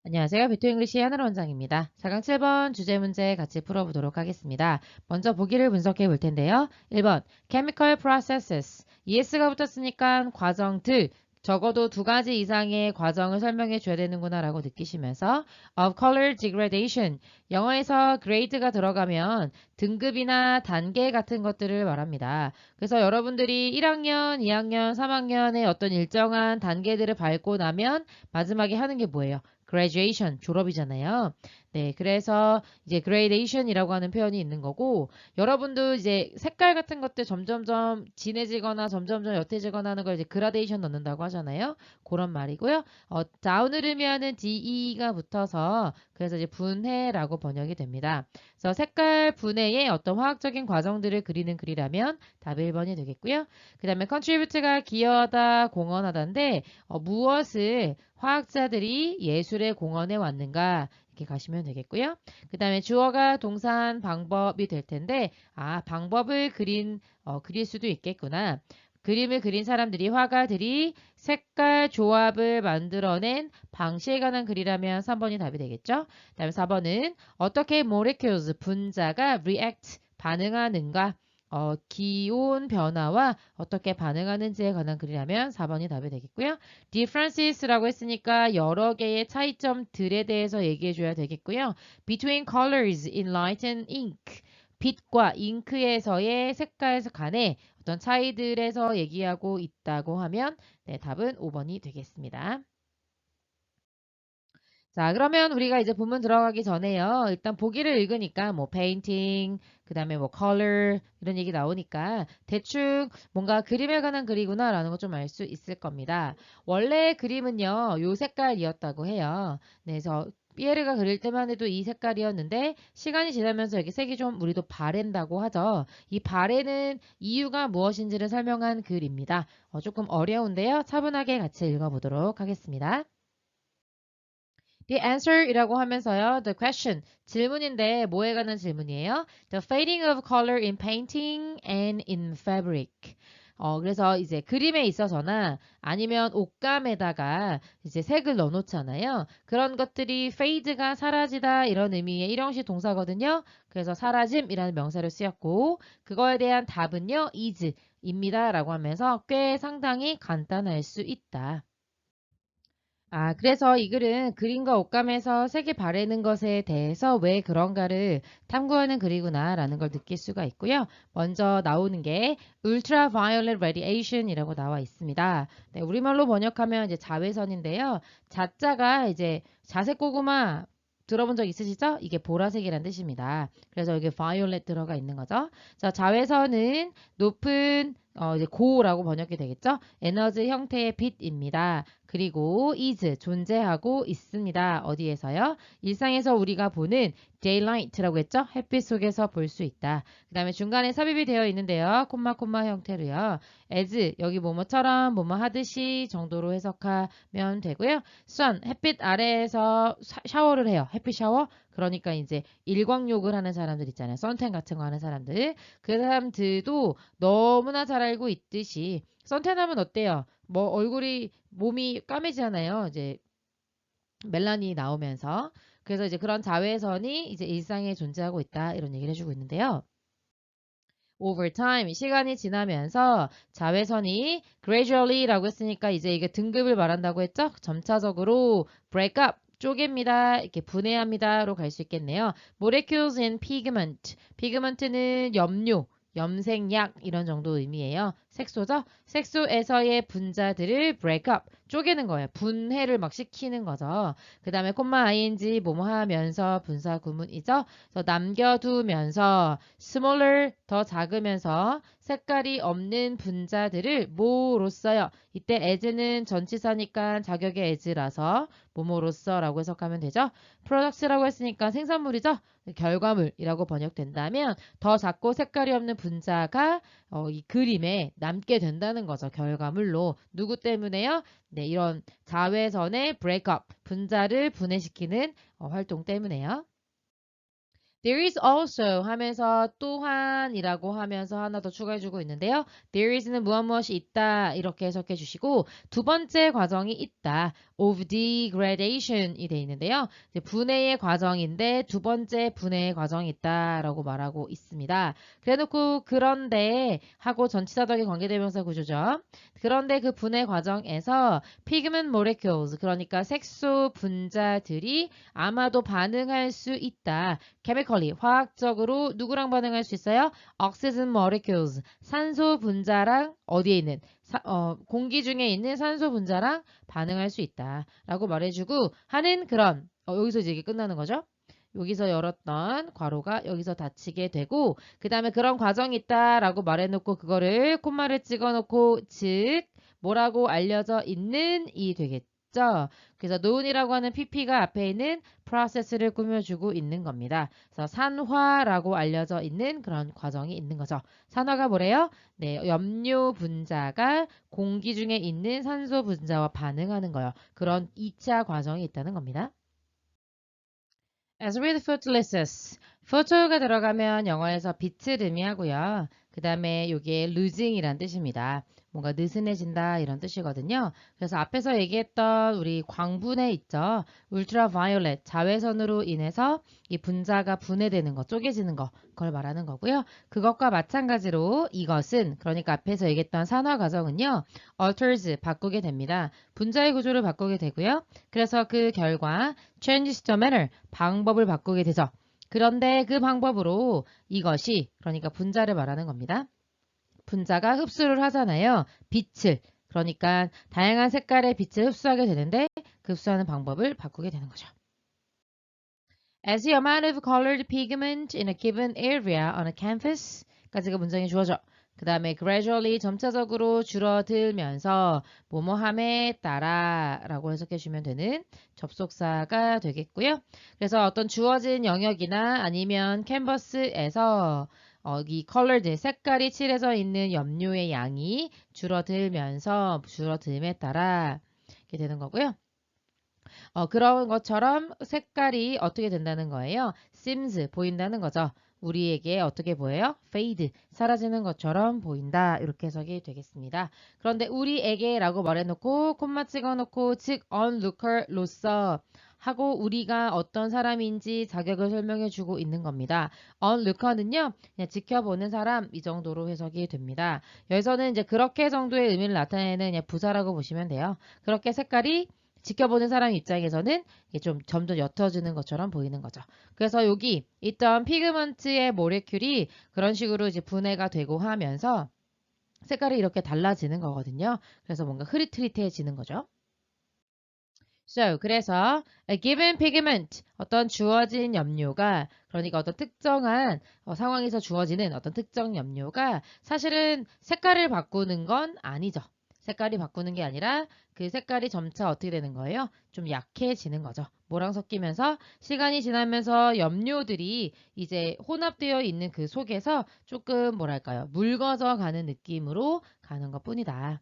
안녕하세요. 비토잉글리시의 하늘 원장입니다. 4강 7번 주제 문제 같이 풀어보도록 하겠습니다. 먼저 보기를 분석해 볼 텐데요. 1번 chemical processes ES가 붙었으니까 과정들 적어도 두 가지 이상의 과정을 설명해 줘야 되는구나 라고 느끼시면서 of color degradation 영어에서 grade가 들어가면 등급이나 단계 같은 것들을 말합니다. 그래서 여러분들이 1학년, 2학년, 3학년의 어떤 일정한 단계들을 밟고 나면 마지막에 하는 게 뭐예요? graduation, 졸업이잖아요. 네, 그래서 이제 gradation이라고 하는 표현이 있는 거고, 여러분도 이제 색깔 같은 것들 점점점 진해지거나 점점점 옅해지거나 하는 걸 이제 gradation 넣는다고 하잖아요. 그런 말이고요. 다운을 의미하는 DE가 붙어서 그래서 이제 분해라고 번역이 됩니다. 그래서 색깔 분해의 어떤 화학적인 과정들을 그리는 글이라면 답이 1번이 되겠고요. 그 다음에 contribute가 기여하다, 공헌하다인데 무엇을 화학자들이 예술의 공헌에 왔는가 이렇게 가시면 되겠고요. 그 다음에 주어가 동사한 방법이 될 텐데 방법을 그릴 수도 있겠구나. 그림을 그린 사람들이 화가들이 색깔 조합을 만들어낸 방식에 관한 글이라면 3번이 답이 되겠죠. 그 다음에 4번은 어떻게 molecules 분자가 react 반응하는가 기온 변화와 어떻게 반응하는지에 관한 글이라면 4번이 답이 되겠고요. differences라고 했으니까 여러 개의 차이점들에 대해서 얘기해 줘야 되겠고요. between colors in light and ink 빛과 잉크에서의 색깔 간의 어떤 차이들에서 얘기하고 있다고 하면 네, 답은 5번이 되겠습니다. 자, 그러면 우리가 이제 본문 들어가기 전에요. 일단 보기를 읽으니까 뭐 painting, 그 다음에 뭐 color 이런 얘기 나오니까 대충 뭔가 그림에 관한 글이구나 라는 거 좀 알 수 있을 겁니다. 원래 그림은요, 요 색깔이었다고 해요. 네, 그래서 피에르가 그릴 때만 해도 이 색깔이었는데 시간이 지나면서 이렇게 색이 좀 우리도 바랜다고 하죠. 이 바래는 이유가 무엇인지를 설명한 글입니다. 조금 어려운데요. 차분하게 같이 읽어보도록 하겠습니다. The answer이라고 하면서요. The question 질문인데 뭐에 관한 질문이에요? The fading of color in painting and in fabric. 그래서 이제 그림에 있어서나 아니면 옷감에다가 이제 색을 넣어놓잖아요. 그런 것들이 fade가 사라지다 이런 의미의 일형식 동사거든요. 그래서 사라짐이라는 명사를 쓰였고 그거에 대한 답은요. is입니다. 라고 하면서 꽤 상당히 간단할 수 있다. 그래서 이 글은 그림과 옷감에서 색이 바래는 것에 대해서 왜 그런가를 탐구하는 글이구나 라는 걸 느낄 수가 있고요. 먼저 나오는 게 ultraviolet radiation이라고 나와 있습니다. 네, 우리말로 번역하면 이제 자외선인데요. 자자가 이제 자색 고구마 들어본 적 있으시죠? 이게 보라색이란 뜻입니다. 그래서 여기 violet 들어가 있는 거죠. 자, 자외선은 높은 이제 고라고 번역이 되겠죠? 에너지 형태의 빛입니다. 그리고 is 존재하고 있습니다. 어디에서요? 일상에서 우리가 보는 daylight라고 했죠? 햇빛 속에서 볼 수 있다. 그 다음에 중간에 삽입이 되어 있는데요. 콤마 형태로요. as 여기 뭐뭐처럼 뭐뭐 하듯이 정도로 해석하면 되고요. sun 햇빛 아래에서 샤워를 해요. 햇빛 샤워. 그러니까 이제 일광욕을 하는 사람들 있잖아요. 선탠 같은 거 하는 사람들. 그 사람들도 너무나 잘 알고 있듯이 선탠하면 어때요? 뭐 얼굴이 몸이 까매지잖아요. 이제 멜라닌이 나오면서. 그래서 이제 그런 자외선이 이제 일상에 존재하고 있다. 이런 얘기를 해주고 있는데요. over time 시간이 지나면서 자외선이 gradually라고 했으니까 이제 이게 등급을 말한다고 했죠? 점차적으로 break up 쪼갭니다. 이렇게 분해합니다로 갈 수 있겠네요. molecules in pigment. pigment는 염료, 염색약 이런 정도 의미예요. 색소죠? 색소에서의 분자들을 break up 쪼개는 거예요. 분해를 막 시키는 거죠. 그 다음에 콤마 ing 뭐뭐 하면서 분사 구문이죠. 그래서 남겨두면서 smaller 더 작으면서 색깔이 없는 분자들을 뭐로써요. 이때 as는 전치사니까 자격의 as라서 뭐뭐로써라고 해석하면 되죠. products라고 했으니까 생산물이죠. 결과물이라고 번역된다면 더 작고 색깔이 없는 분자가 이 그림에 남게 된다는 거죠. 결과물로. 누구 때문에요? 네, 이런 자외선의 breakup, 분자를 분해시키는 활동 때문에요. There is also 하면서 또한이라고 하면서 하나 더 추가해주고 있는데요. There is는 무엇이 있다 이렇게 해석해 주시고 두 번째 과정이 있다. Of degradation이 돼 있는데요. 이제 분해의 과정인데 두 번째 분해의 과정이 있다라고 말하고 있습니다. 그래놓고 그런데 하고 전치사적인 관계대명사 구조죠. 그런데 그 분해 과정에서 pigment molecules 그러니까 색소 분자들이 아마도 반응할 수 있다. chemically 화학적으로 누구랑 반응할 수 있어요? oxygen molecules 산소 분자랑 어디에 있는 공기 중에 있는 산소 분자랑 반응할 수 있다 라고 말해주고 하는 그런 여기서 이제 이게 끝나는 거죠. 여기서 열었던 괄호가 여기서 닫히게 되고 그 다음에 그런 과정이 있다라고 말해놓고 그거를 콤마를 찍어놓고 즉 뭐라고 알려져 있는 이 되겠죠. 그래서 known이라고 하는 pp가 앞에 있는 process를 꾸며주고 있는 겁니다. 그래서 산화라고 알려져 있는 그런 과정이 있는 거죠. 산화가 뭐래요? 네, 염료 분자가 공기 중에 있는 산소 분자와 반응하는 거예요. 그런 2차 과정이 있다는 겁니다. As with footlisses. photo가 들어가면 영어에서 빛을 의미하고요. 그 다음에 이게 losing이란 뜻입니다. 뭔가 느슨해진다 이런 뜻이거든요. 그래서 앞에서 얘기했던 우리 광분해 있죠. ultraviolet 자외선으로 인해서 이 분자가 분해되는 거, 쪼개지는 거 그걸 말하는 거고요. 그것과 마찬가지로 이것은 그러니까 앞에서 얘기했던 산화 과정은요. alters 바꾸게 됩니다. 분자의 구조를 바꾸게 되고요. 그래서 그 결과 changes the manner 방법을 바꾸게 되죠. 그런데 그 방법으로 이것이 그러니까 분자를 말하는 겁니다. 분자가 흡수를 하잖아요. 빛을 그러니까 다양한 색깔의 빛을 흡수하게 되는데 그 흡수하는 방법을 바꾸게 되는 거죠. As the amount of colored pigment in a given area on a canvas 까지가 문장이 주어져. 그 다음에 gradually 점차적으로 줄어들면서 뭐뭐함에 따라 라고 해석해 주면 되는 접속사가 되겠고요. 그래서 어떤 주어진 영역이나 아니면 캔버스에서 이 colored 색깔이 칠해져 있는 염료의 양이 줄어들면서 줄어듦에 따라 이렇게 되는 거고요. 그런 것처럼 색깔이 어떻게 된다는 거예요? seems 보인다는 거죠. 우리에게 어떻게 보여요? fade 사라지는 것처럼 보인다 이렇게 해석이 되겠습니다. 그런데 우리에게 라고 말해놓고 콤마 찍어놓고 즉 onlooker로서 하고 우리가 어떤 사람인지 자격을 설명해 주고 있는 겁니다. onlooker는요 그냥 지켜보는 사람 이 정도로 해석이 됩니다. 여기서는 이제 그렇게 정도의 의미를 나타내는 그냥 부사라고 보시면 돼요. 그렇게 색깔이 지켜보는 사람 입장에서는 이게 좀 점점 옅어지는 것처럼 보이는 거죠. 그래서 여기 있던 피그먼트의 모레큘이 그런 식으로 이제 분해가 되고 하면서 색깔이 이렇게 달라지는 거거든요. 그래서 뭔가 흐릿흐릿해지는 거죠. So, 그래서 a given pigment, 어떤 주어진 염료가 그러니까 어떤 특정한 상황에서 주어지는 어떤 특정 염료가 사실은 색깔을 바꾸는 건 아니죠. 색깔이 바꾸는 게 아니라 그 색깔이 점차 어떻게 되는 거예요? 좀 약해지는 거죠. 뭐랑 섞이면서 시간이 지나면서 염료들이 이제 혼합되어 있는 그 속에서 조금 뭐랄까요? 묽어져 가는 느낌으로 가는 것 뿐이다.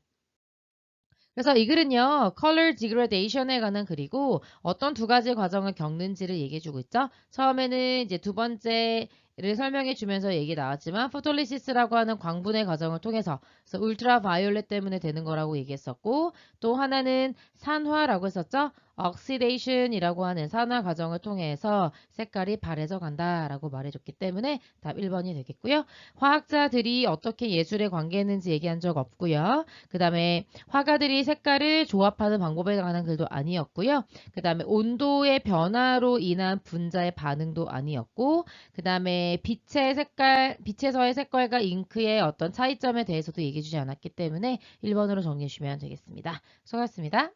그래서 이 글은요, color degradation에 관한 글이고 어떤 두 가지 과정을 겪는지를 얘기해 주고 있죠. 처음에는 이제 두 번째를 설명해 주면서 얘기 나왔지만 포톨리시스라고 하는 광분해 과정을 통해서 그래서 울트라바이올렛 때문에 되는 거라고 얘기했었고 또 하나는 산화라고 했었죠. oxidation이라고 하는 산화 과정을 통해서 색깔이 바래져 간다라고 말해줬기 때문에 답 1번이 되겠고요. 화학자들이 어떻게 예술에 관계했는지 얘기한 적 없고요. 그 다음에 화가들이 색깔을 조합하는 방법에 관한 글도 아니었고요. 그 다음에 온도의 변화로 인한 분자의 반응도 아니었고 그 다음에 빛의 색깔, 빛에서의 색깔과 잉크의 어떤 차이점에 대해서도 얘기해 주지 않았기 때문에 1번으로 정리해 주시면 되겠습니다. 수고하셨습니다.